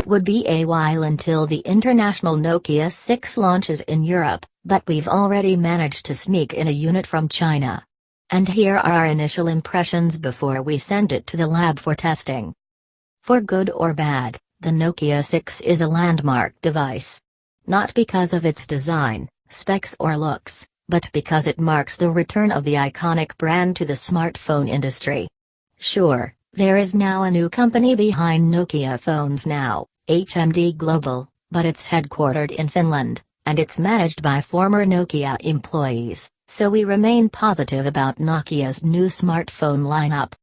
would be a while until the international Nokia 6 launches in Europe, but we've already managed to sneak in a unit from China. And here are our initial impressions before we send it to the lab for testing. For good or bad, the Nokia 6 is a landmark device. Not because of its design, specs or looks, but because it marks the return of the iconic brand to the smartphone industry. Sure, there is now a new company behind Nokia phones now, HMD Global, but it's headquartered in Finland, and it's managed by former Nokia employees, so we remain positive about Nokia's new smartphone lineup.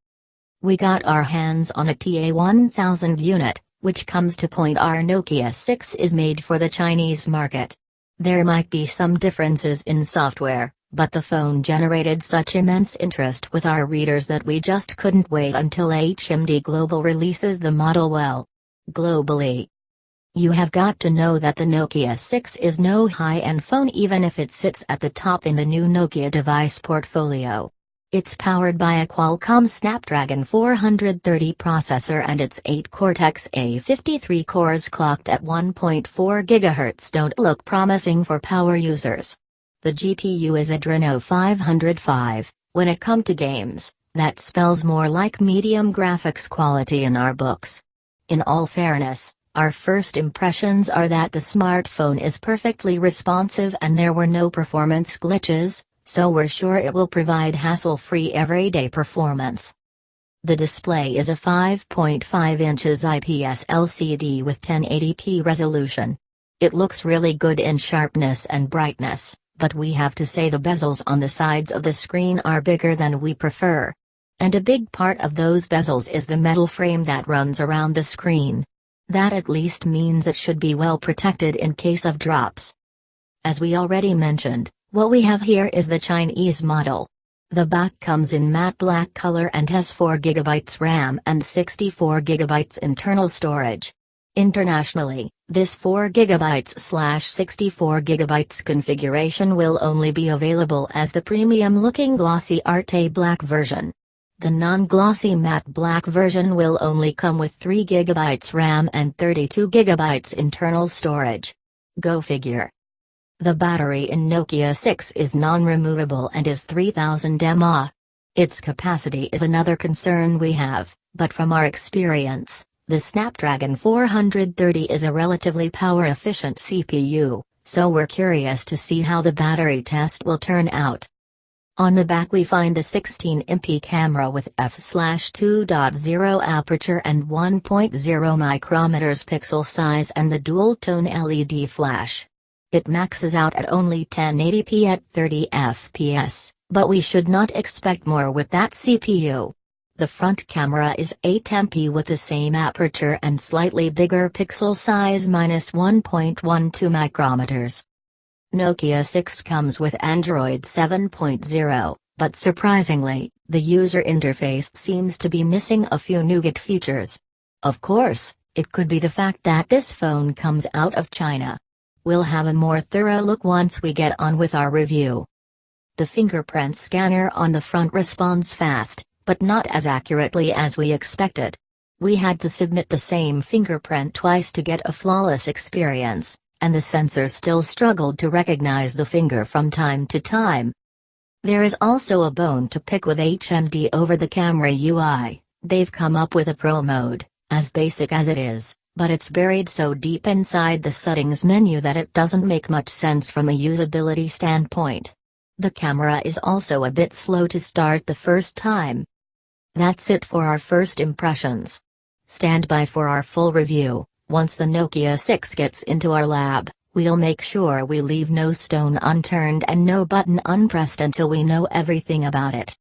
We got our hands on a TA1000 unit, which comes to point our Nokia 6 is made for the Chinese market. There might be some differences in software, but the phone generated such immense interest with our readers that we just couldn't wait until HMD Global releases the model globally. You have got to know that the Nokia 6 is no high-end phone even if it sits at the top in the new Nokia device portfolio. It's powered by a Qualcomm Snapdragon 430 processor and its 8 Cortex-A53 cores clocked at 1.4 GHz don't look promising for power users. The GPU is Adreno 505. When it comes to games, that spells more like medium graphics quality in our books. In all fairness, our first impressions are that the smartphone is perfectly responsive and there were no performance glitches, so we're sure it will provide hassle-free everyday performance. The display is a 5.5 inches IPS LCD with 1080p resolution. It looks really good in sharpness and brightness, but we have to say the bezels on the sides of the screen are bigger than we prefer. And a big part of those bezels is the metal frame that runs around the screen. That at least means it should be well protected in case of drops. As we already mentioned, what we have here is the Chinese model. The back comes in matte black color and has 4 GB RAM and 64 GB internal storage. Internationally, this 4 GB/64 GB configuration will only be available as the premium-looking glossy Arte Black version. The non-glossy matte black version will only come with 3 GB RAM and 32 GB internal storage. Go figure. The battery in Nokia 6 is non-removable and is 3000 mAh. Its capacity is another concern we have, but from our experience, the Snapdragon 430 is a relatively power-efficient CPU, so we're curious to see how the battery test will turn out. On the back we find the 16MP camera with f/2.0 aperture and 1.0 micrometers pixel size and the dual-tone LED flash. It maxes out at only 1080p at 30 fps, but we should not expect more with that CPU. The front camera is 8MP with the same aperture and slightly bigger pixel size -1.12 micrometers. Nokia 6 comes with Android 7.0, but surprisingly, the user interface seems to be missing a few nougat features. Of course, it could be the fact that this phone comes out of China. We'll have a more thorough look once we get on with our review. The fingerprint scanner on the front responds fast, but not as accurately as we expected. We had to submit the same fingerprint twice to get a flawless experience, and the sensor still struggled to recognize the finger from time to time. There is also a bone to pick with HMD over the camera UI. They've come up with a Pro mode, as basic as it is, but it's buried so deep inside the settings menu that it doesn't make much sense from a usability standpoint. The camera is also a bit slow to start the first time. That's it for our first impressions. Stand by for our full review. Once the Nokia 6 gets into our lab, we'll make sure we leave no stone unturned and no button unpressed until we know everything about it.